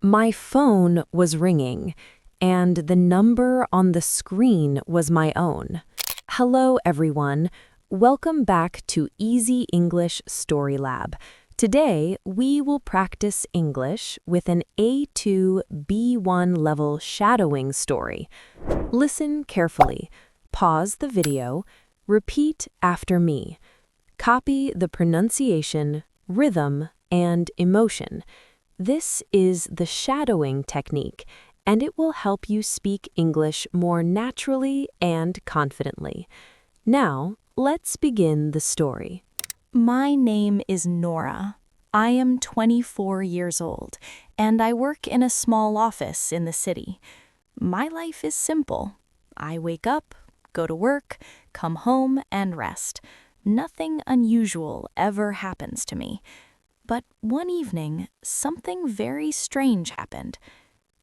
My phone was ringing, and the number on the screen was my own. Hello, everyone. Welcome back to Easy English StoryLab. Today, we will practice English with an A2 B1 level shadowing story. Listen carefully. Pause the video. Repeat after me. Copy the pronunciation, rhythm, and emotion. This is the shadowing technique, and it will help you speak English more naturally and confidently. Now, let's begin the story. My name is Nora. I am 24 years old, and I work in a small office in the city. My life is simple. I wake up, go to work, come home, and rest. Nothing unusual ever happens to me. But one evening, something very strange happened.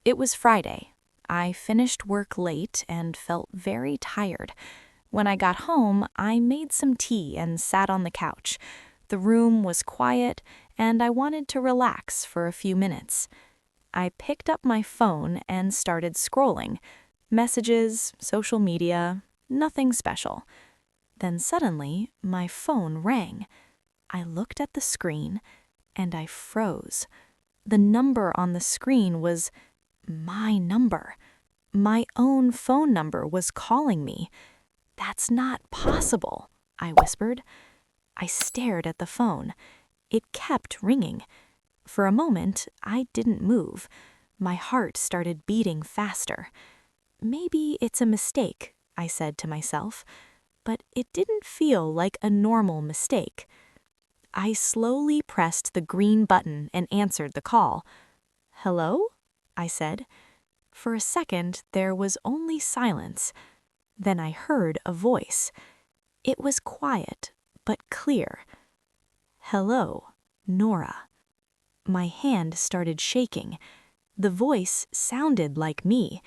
It was Friday. I finished work late and felt very tired. When I got home, I made some tea and sat on the couch. The room was quiet, and I wanted to relax for a few minutes. I picked up my phone and started scrolling. Messages, social media, nothing special. Then suddenly, my phone rang. I looked at the screen, and I froze. The number on the screen was my number. My own phone number was calling me. "That's not possible," I whispered. I stared at the phone. It kept ringing. For a moment, I didn't move. My heart started beating faster. Maybe it's a mistake, I said to myself, but it didn't feel like a normal mistake. I slowly pressed the green button and answered the call. "Hello?" I said. For a second, there was only silence. Then I heard a voice. It was quiet, but clear. "Hello, Nora." My hand started shaking. The voice sounded like me.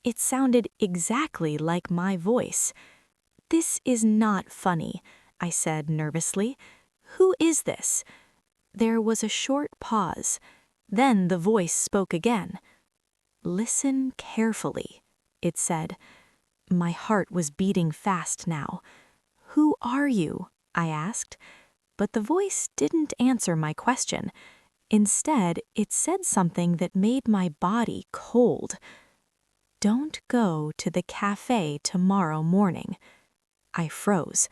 It sounded exactly like my voice. "This is not funny," I said nervously. "Who is this?" There was a short pause. Then the voice spoke again. "Listen carefully," it said. My heart was beating fast now. "Who are you?" I asked. But the voice didn't answer my question. Instead, it said something that made my body cold. "Don't go to the café tomorrow morning." I froze.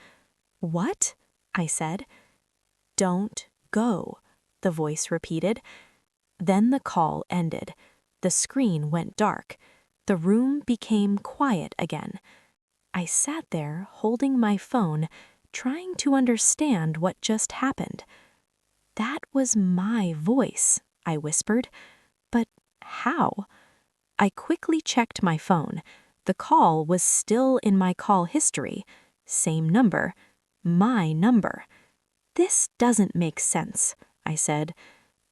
"What?" I said. "Don't go," the voice repeated. Then the call ended. The screen went dark. The room became quiet again. I sat there holding my phone, trying to understand what just happened. "That was my voice," I whispered. "But how?" I quickly checked my phone. The call was still in my call history. Same number. My number. "This doesn't make sense," I said.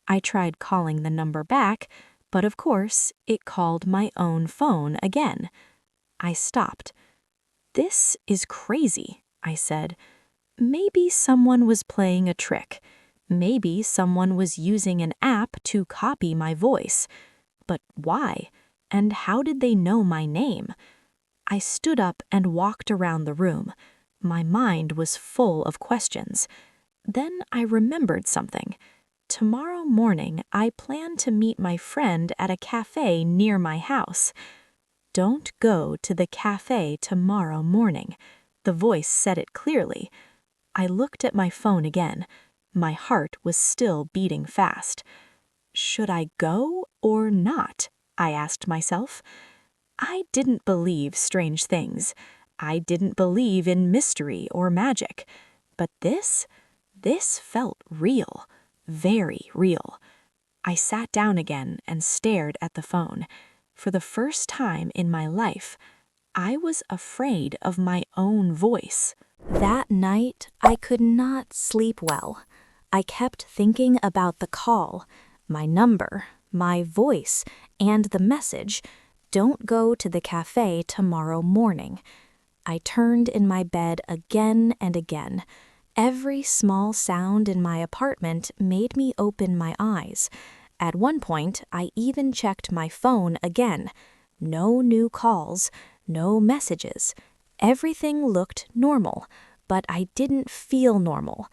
I tried calling the number back, but of course, it called my own phone again. I stopped. "This is crazy," I said. Maybe someone was playing a trick. Maybe someone was using an app to copy my voice. But why? And how did they know my name? I stood up and walked around the room. My mind was full of questions. Then I remembered something. Tomorrow morning, I plan to meet my friend at a cafe near my house. "Don't go to the cafe tomorrow morning." The voice said it clearly. I looked at my phone again. My heart was still beating fast. Should I go or not? I asked myself. I didn't believe strange things. I didn't believe in mystery or magic. But this felt real, very real. I sat down again and stared at the phone. For the first time in my life, I was afraid of my own voice. That night, I could not sleep well. I kept thinking about the call, my number, my voice, and the message, "Don't go to the cafe tomorrow morning." I turned in my bed again and again. Every small sound in my apartment made me open my eyes. At one point, I even checked my phone again. No new calls, no messages. Everything looked normal, but I didn't feel normal.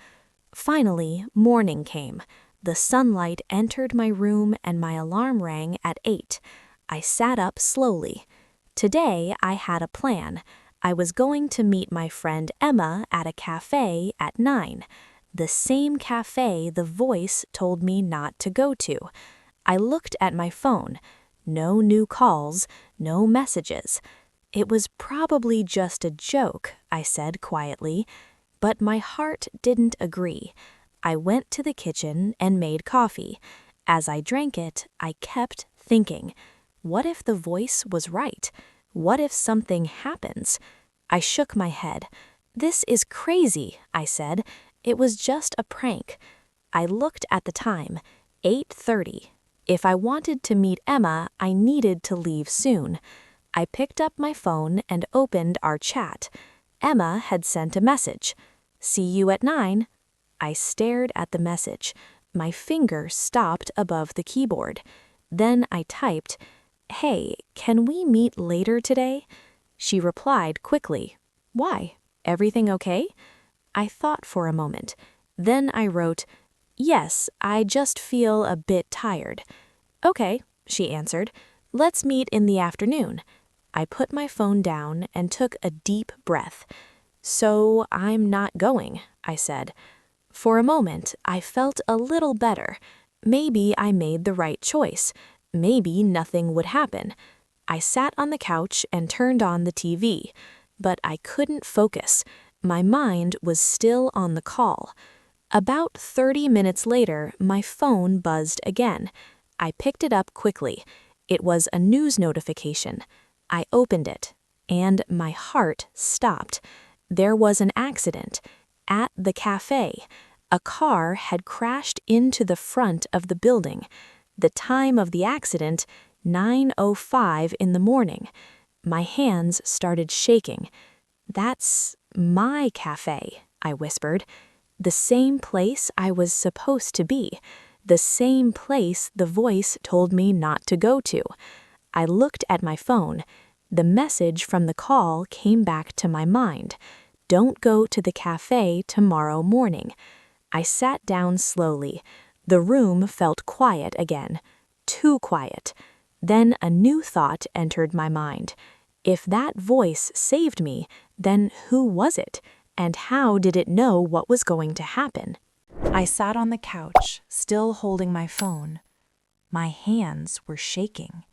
Finally, morning came. The sunlight entered my room and my alarm rang at 8. I sat up slowly. Today, I had a plan. I was going to meet my friend Emma at a café at 9. The same cafe the voice told me not to go to. I looked at my phone. No new calls, no messages. It was probably just a joke, I said quietly, but my heart didn't agree. I went to the kitchen and made coffee. As I drank it, I kept thinking, what if the voice was right? What if something happens? I shook my head. This is crazy, I said. It was just a prank. I looked at the time, 8:30. If I wanted to meet Emma, I needed to leave soon. I picked up my phone and opened our chat. Emma had sent a message. See you at 9. I stared at the message. My finger stopped above the keyboard. Then I typed, "Hey, can we meet later today?" She replied quickly, "Why? Everything okay?" I thought for a moment. Then I wrote, "Yes, I just feel a bit tired." "Okay," she answered. "Let's meet in the afternoon." I put my phone down and took a deep breath. "So I'm not going," I said. For a moment, I felt a little better. Maybe I made the right choice. Maybe nothing would happen. I sat on the couch and turned on the TV, but I couldn't focus. My mind was still on the call. About 30 minutes later, my phone buzzed again. I picked it up quickly. It was a news notification. I opened it, and my heart stopped. There was an accident. At the cafe, a car had crashed into the front of the building. The time of the accident, 9:05 in the morning. My hands started shaking. "That's my cafe," I whispered. The same place I was supposed to be. The same place the voice told me not to go to. I looked at my phone. The message from the call came back to my mind. Don't go to the cafe tomorrow morning. I sat down slowly. The room felt quiet again. Too quiet. Then a new thought entered my mind. If that voice saved me, then who was it? And how did it know what was going to happen? I sat on the couch, still holding my phone. My hands were shaking.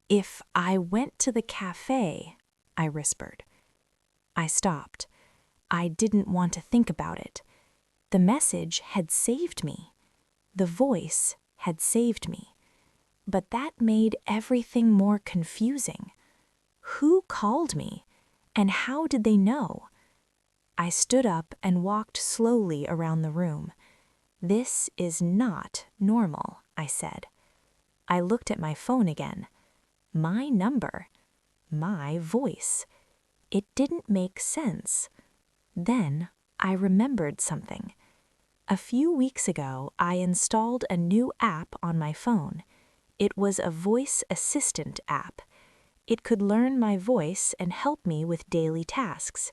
"If I went to the cafe," I whispered. I stopped. I didn't want to think about it. The message had saved me. The voice had saved me. But that made everything more confusing. Who called me? And how did they know? I stood up and walked slowly around the room. "This is not normal," I said. I looked at my phone again. My number. My voice. It didn't make sense. Then I remembered something. A few weeks ago, I installed a new app on my phone. It was a voice assistant app. It could learn my voice and help me with daily tasks.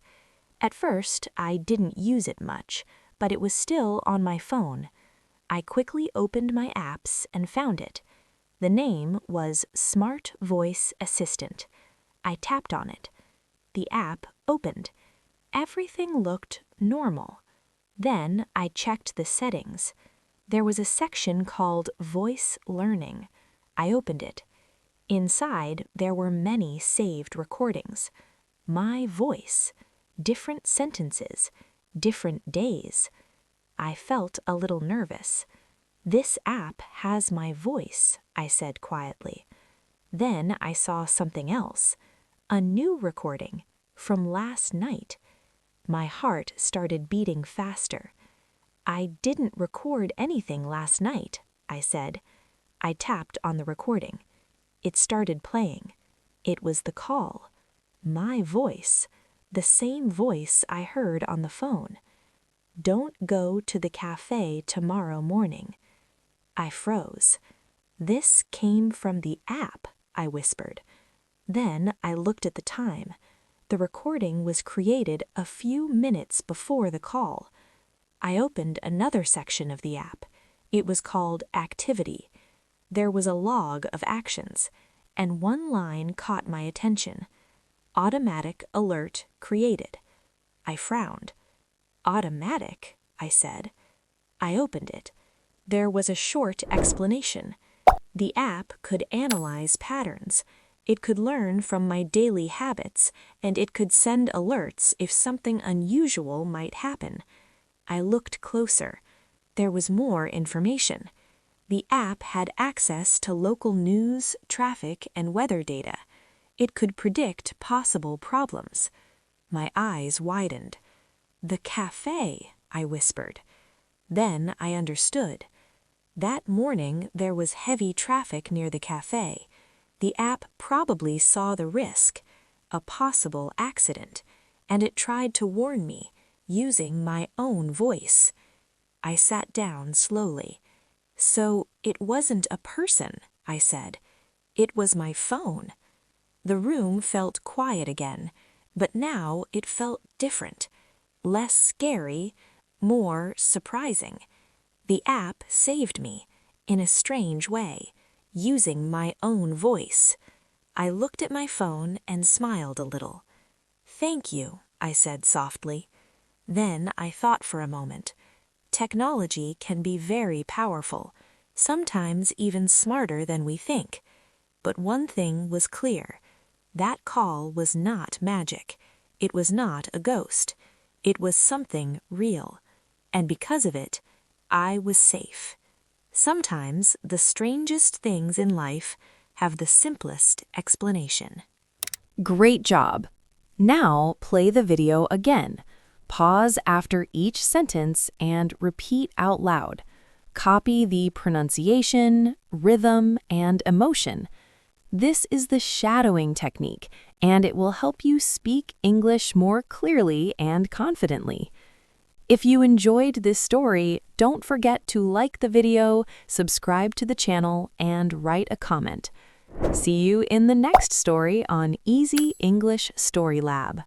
At first, I didn't use it much, but it was still on my phone. I quickly opened my apps and found it. The name was Smart Voice Assistant. I tapped on it. The app opened. Everything looked normal. Then I checked the settings. There was a section called Voice Learning. I opened it. Inside, there were many saved recordings. My voice. Different sentences. Different days. I felt a little nervous. "This app has my voice," I said quietly. Then I saw something else. A new recording from last night. My heart started beating faster. "I didn't record anything last night," I said. I tapped on the recording. It started playing. It was the call. My voice. The same voice I heard on the phone. "Don't go to the cafe tomorrow morning." I froze. "This came from the app," I whispered. Then I looked at the time. The recording was created a few minutes before the call. I opened another section of the app. It was called Activity. There was a log of actions, and one line caught my attention. Automatic alert created. I frowned. "Automatic?" I said. I opened it. There was a short explanation. The app could analyze patterns. It could learn from my daily habits, and it could send alerts if something unusual might happen. I looked closer. There was more information. The app had access to local news, traffic, and weather data. It could predict possible problems. My eyes widened. "The café," I whispered. Then I understood. That morning there was heavy traffic near the café. The app probably saw the risk, a possible accident, and it tried to warn me, using my own voice. I sat down slowly. "So it wasn't a person," I said. "It was my phone." The room felt quiet again, but now it felt different. Less scary, more surprising. The app saved me, in a strange way, using my own voice. I looked at my phone and smiled a little. "Thank you," I said softly. Then I thought for a moment. Technology can be very powerful, sometimes even smarter than we think. But one thing was clear. That call was not magic. It was not a ghost. It was something real. And because of it, I was safe. Sometimes the strangest things in life have the simplest explanation. Great job! Now play the video again. Pause after each sentence and repeat out loud. Copy the pronunciation, rhythm, and emotion. This is the shadowing technique, and it will help you speak English more clearly and confidently. If you enjoyed this story, don't forget to like the video, subscribe to the channel, and write a comment. See you in the next story on Easy English Story Lab.